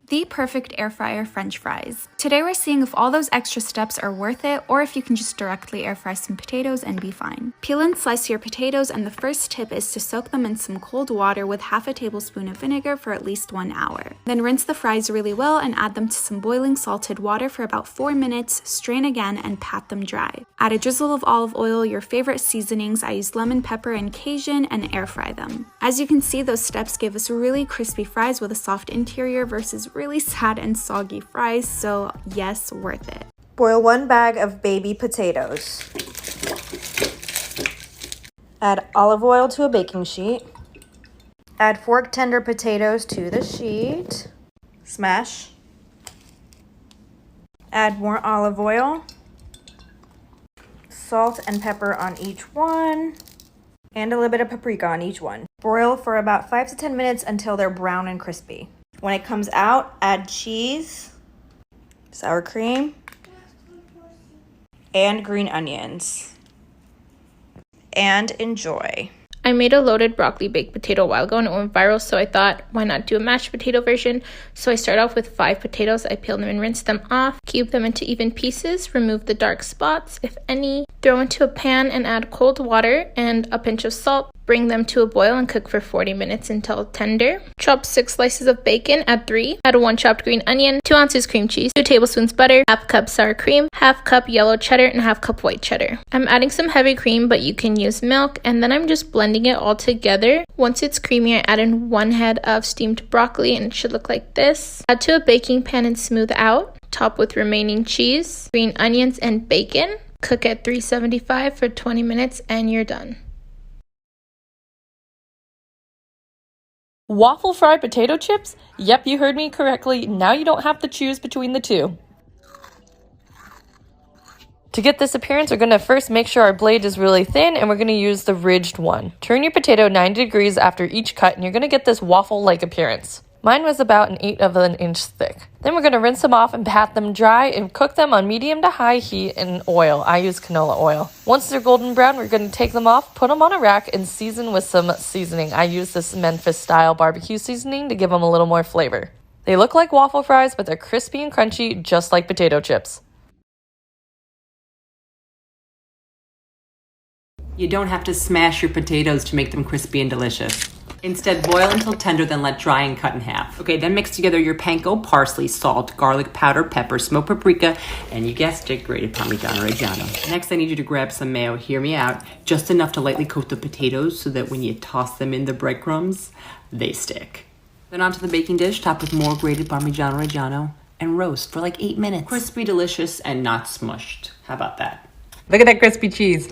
The perfect air fryer French fries. Today we're seeing if all those extra steps are worth it or if you can just directly air fry some potatoes and be fine. Peel and slice your potatoes, and the first tip is to soak them in some cold water with half a tablespoon of vinegar for at least 1 hour. Then rinse the fries really well and add them to some boiling salted water for about 4 minutes, strain again, and pat them dry. Add a drizzle of olive oil, your favorite seasonings. I used lemon, pepper, and Cajun, and air fry them. As you can see, those steps give us really crispy fries with a soft interior versus really sad and soggy fries, so yes, worth it. Boil 1 bag of baby potatoes. Add olive oil to a baking sheet. Add fork tender potatoes to the sheet. Smash. Add more olive oil. Salt and pepper on each one. And a little bit of paprika on each one. Broil for about 5 to 10 minutes until they're brown and crispy. When it comes out, add cheese, sour cream, and green onions. And enjoy. I made a loaded broccoli baked potato a while ago and it went viral, so I thought, why not do a mashed potato version? So I start off with 5 potatoes. I peel them and rinse them off, cube them into even pieces, remove the dark spots, if any, throw into a pan and add cold water and a pinch of salt. Bring them to a boil and cook for 40 minutes until tender. Chop 6 slices of bacon, add 3. Add 1 chopped green onion, 2 ounces cream cheese, 2 tablespoons butter, half cup sour cream, half cup yellow cheddar, and half cup white cheddar. I'm adding some heavy cream, but you can use milk, and then I'm just blending it all together. Once it's creamy, I add in 1 head of steamed broccoli, and it should look like this. Add to a baking pan and smooth out. Top with remaining cheese, green onions, and bacon. Cook at 375 for 20 minutes, and you're done. Waffle fried potato chips? Yep, you heard me correctly. Now you don't have to choose between the two. To get this appearance, we're going to first make sure our blade is really thin, and we're going to use the ridged one. Turn your potato 90 degrees after each cut, and you're going to get this waffle-like appearance. Mine was about 1/8 of an inch thick. Then we're going to rinse them off and pat them dry and cook them on medium to high heat in oil. I use canola oil. Once they're golden brown, we're going to take them off, put them on a rack, and season with some seasoning. I use this Memphis-style barbecue seasoning to give them a little more flavor. They look like waffle fries, but they're crispy and crunchy, just like potato chips. You don't have to smash your potatoes to make them crispy and delicious. Instead, boil until tender, then let dry and cut in half. Okay, then mix together your panko, parsley, salt, garlic powder, pepper, smoked paprika, and you guessed it, grated Parmesan Reggiano. Next, I need you to grab some mayo, hear me out, just enough to lightly coat the potatoes so that when you toss them in the breadcrumbs, they stick. Then onto the baking dish, top with more grated Parmesan Reggiano, and roast for like 8 minutes. Crispy, delicious, and not smushed. How about that? Look at that crispy cheese.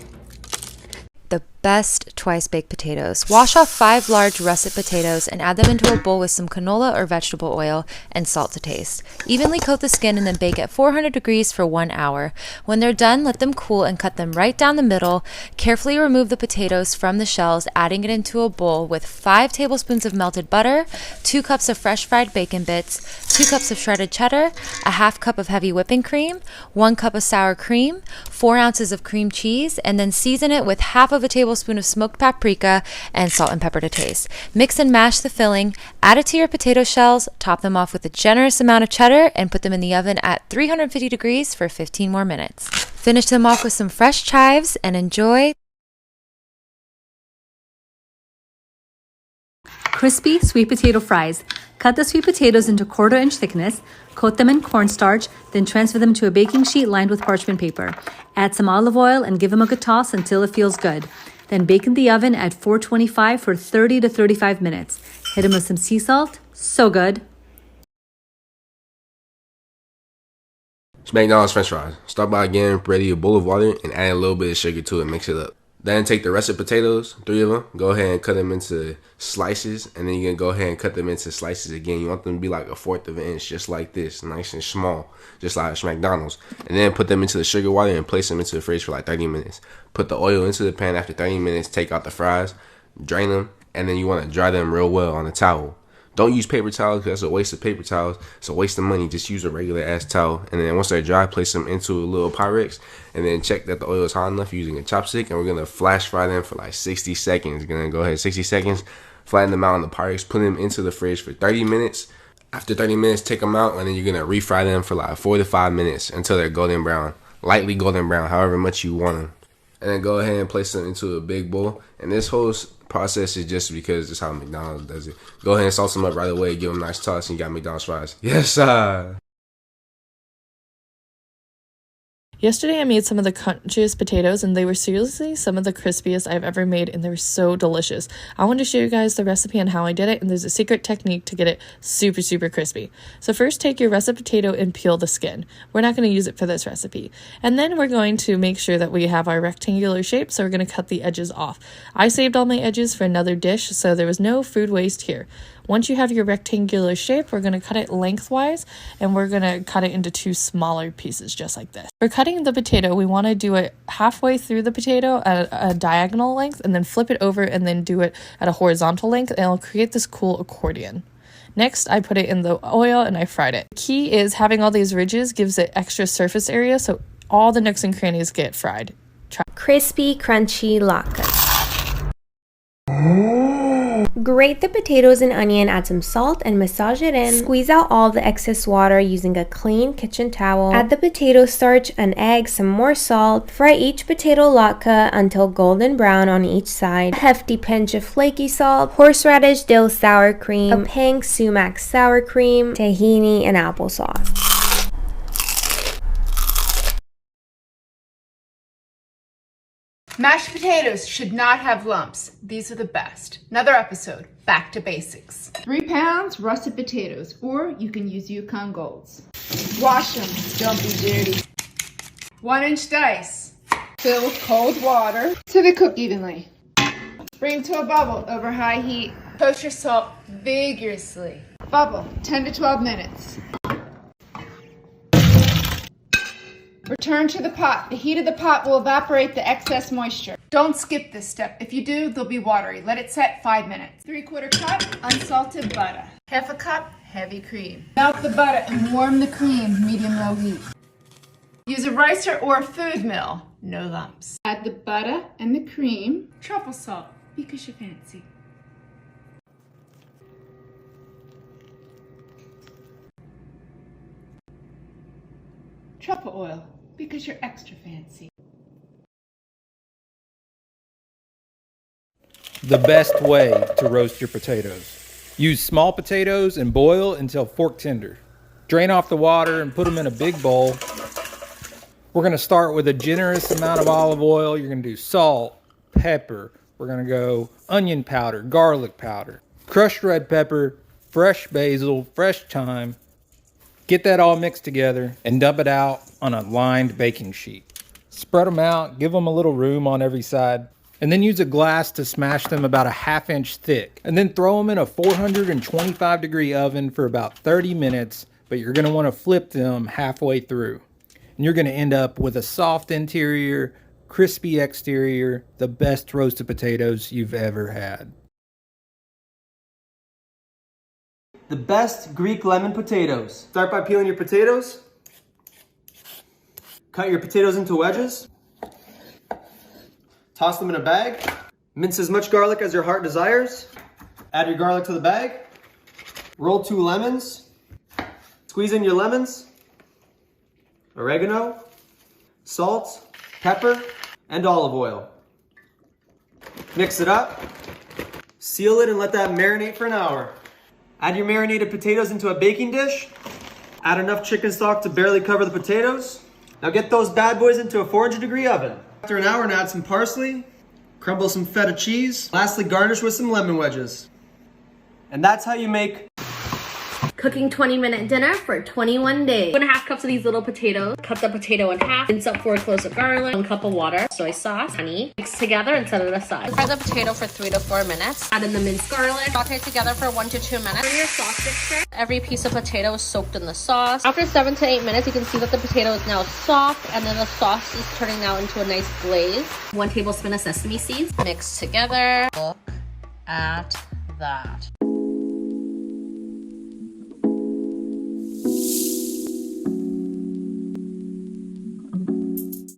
The best twice baked potatoes. Wash off 5 large russet potatoes and add them into a bowl with some canola or vegetable oil and salt to taste. Evenly coat the skin and then bake at 400 degrees for 1 hour. When they're done, let them cool and cut them right down the middle. Carefully remove the potatoes from the shells, adding it into a bowl with 5 tablespoons of melted butter, 2 cups of fresh fried bacon bits, 2 cups of shredded cheddar, a half cup of heavy whipping cream, 1 cup of sour cream, 4 ounces of cream cheese, and then season it with half of a tablespoon of smoked paprika and salt and pepper to taste. Mix and mash the filling, add it to your potato shells, top them off with a generous amount of cheddar, and put them in the oven at 350 degrees for 15 more minutes. Finish them off with some fresh chives and enjoy. Crispy sweet potato fries. Cut the sweet potatoes into 1/4 inch thickness, coat them in cornstarch, then transfer them to a baking sheet lined with parchment paper. Add some olive oil and give them a good toss until it feels good. Then bake in the oven at 425 for 30 to 35 minutes. Hit them with some sea salt. So good. It's McDonald's French fries. Start by getting ready a bowl of water and add a little bit of sugar to it. Mix it up. Then take the russet potatoes, 3 of them, go ahead and cut them into slices, and then you can go ahead and cut them into slices again. You want them to be like 1/4 of an inch, just like this, nice and small, just like McDonald's. And then put them into the sugar water and place them into the fridge for like 30 minutes. Put the oil into the pan after 30 minutes, take out the fries, drain them, and then you want to dry them real well on a towel. Don't use paper towels because that's a waste of paper towels. It's a waste of money. Just use a regular ass towel. And then once they're dry, place them into a little Pyrex. And then check that the oil is hot enough using a chopstick. And we're going to flash fry them for like 60 seconds. We're going to go ahead 60 seconds, flatten them out on the Pyrex, put them into the fridge for 30 minutes. After 30 minutes, take them out, and then you're gonna refry them for like 4 to 5 minutes until they're golden brown, lightly golden brown, however much you want them. And then go ahead and place them into a big bowl. And this whole process is just because it's how McDonald's does it. Go ahead and sauce them up right away, give them a nice toss, and you got McDonald's fries. Yes, sir. Yesterday I made some of the crunchiest potatoes and they were seriously some of the crispiest I've ever made and they were so delicious. I wanted to show you guys the recipe and how I did it, and there's a secret technique to get it super crispy. So first take your russet potato and peel the skin. We're not going to use it for this recipe. And then we're going to make sure that we have our rectangular shape, so we're going to cut the edges off. I saved all my edges for another dish, so there was no food waste here. Once you have your rectangular shape, we're going to cut it lengthwise and we're going to cut it into 2 smaller pieces just like this. For cutting the potato, we want to do it halfway through the potato at a diagonal length and then flip it over and then do it at a horizontal length, and it'll create this cool accordion. Next, I put it in the oil and I fried it. The key is having all these ridges gives it extra surface area so all the nooks and crannies get fried. Crispy, crunchy latkes. Grate the potatoes and onion, add some salt and massage it in. Squeeze out all the excess water using a clean kitchen towel. Add the potato starch, an egg, some more salt. Fry each potato latke until golden brown on each side. A hefty pinch of flaky salt, horseradish dill sour cream, a pink sumac sour cream, tahini, and applesauce. Mashed potatoes should not have lumps. These are the best. Another episode, back to basics. 3 pounds russet potatoes, or you can use Yukon Golds. Wash them, don't be dirty. 1-inch dice. Fill with cold water till they cook evenly. Bring to a bubble over high heat. Toast your salt vigorously. Bubble 10 to 12 minutes. Return to the pot. The heat of the pot will evaporate the excess moisture. Don't skip this step. If you do, they'll be watery. Let it set 5 minutes. 3/4 cup unsalted butter. 1/2 cup heavy cream. Melt the butter and warm the cream medium-low heat. Use a ricer or a food mill. No lumps. Add the butter and the cream. Truffle salt because you fancy. Truffle oil because you're extra fancy. The best way to roast your potatoes. Use small potatoes and boil until fork tender. Drain off the water and put them in a big bowl. We're going to start with a generous amount of olive oil. You're going to do salt, pepper. We're going to go onion powder, garlic powder, crushed red pepper, fresh basil, fresh thyme. Get that all mixed together and dump it out on a lined baking sheet. Spread them out, give them a little room on every side, and then use a glass to smash them about a 1/2 inch thick. And then throw them in a 425-degree oven for about 30 minutes, but you're going to want to flip them halfway through. And you're going to end up with a soft interior, crispy exterior, the best roasted potatoes you've ever had. The best Greek lemon potatoes. Start by peeling your potatoes. Cut your potatoes into wedges. Toss them in a bag. Mince as much garlic as your heart desires. Add your garlic to the bag. Roll 2 lemons. Squeeze in your lemons. Oregano, salt, pepper, and olive oil. Mix it up. Seal it and let that marinate for an hour. Add your marinated potatoes into a baking dish. Add enough chicken stock to barely cover the potatoes. Now get those bad boys into a 400-degree oven. After an hour, add some parsley, crumble some feta cheese. Lastly, garnish with some lemon wedges. And that's how you make Cooking 20-minute dinner for 21 days. 1.5 cups of these little potatoes. Cut the potato in half. Mince up 4 cloves of garlic. 1 cup of water. Soy sauce. Honey. Mix together and set it aside. Fry the potato for 3 to 4 minutes. Add in the minced garlic. Saute together for 1 to 2 minutes. Turn your sauce mixture. Every piece of potato is soaked in the sauce. After 7 to 8 minutes, you can see that the potato is now soft, and then the sauce is turning now into a nice glaze. 1 tablespoon of sesame seeds. Mix together. Look at that.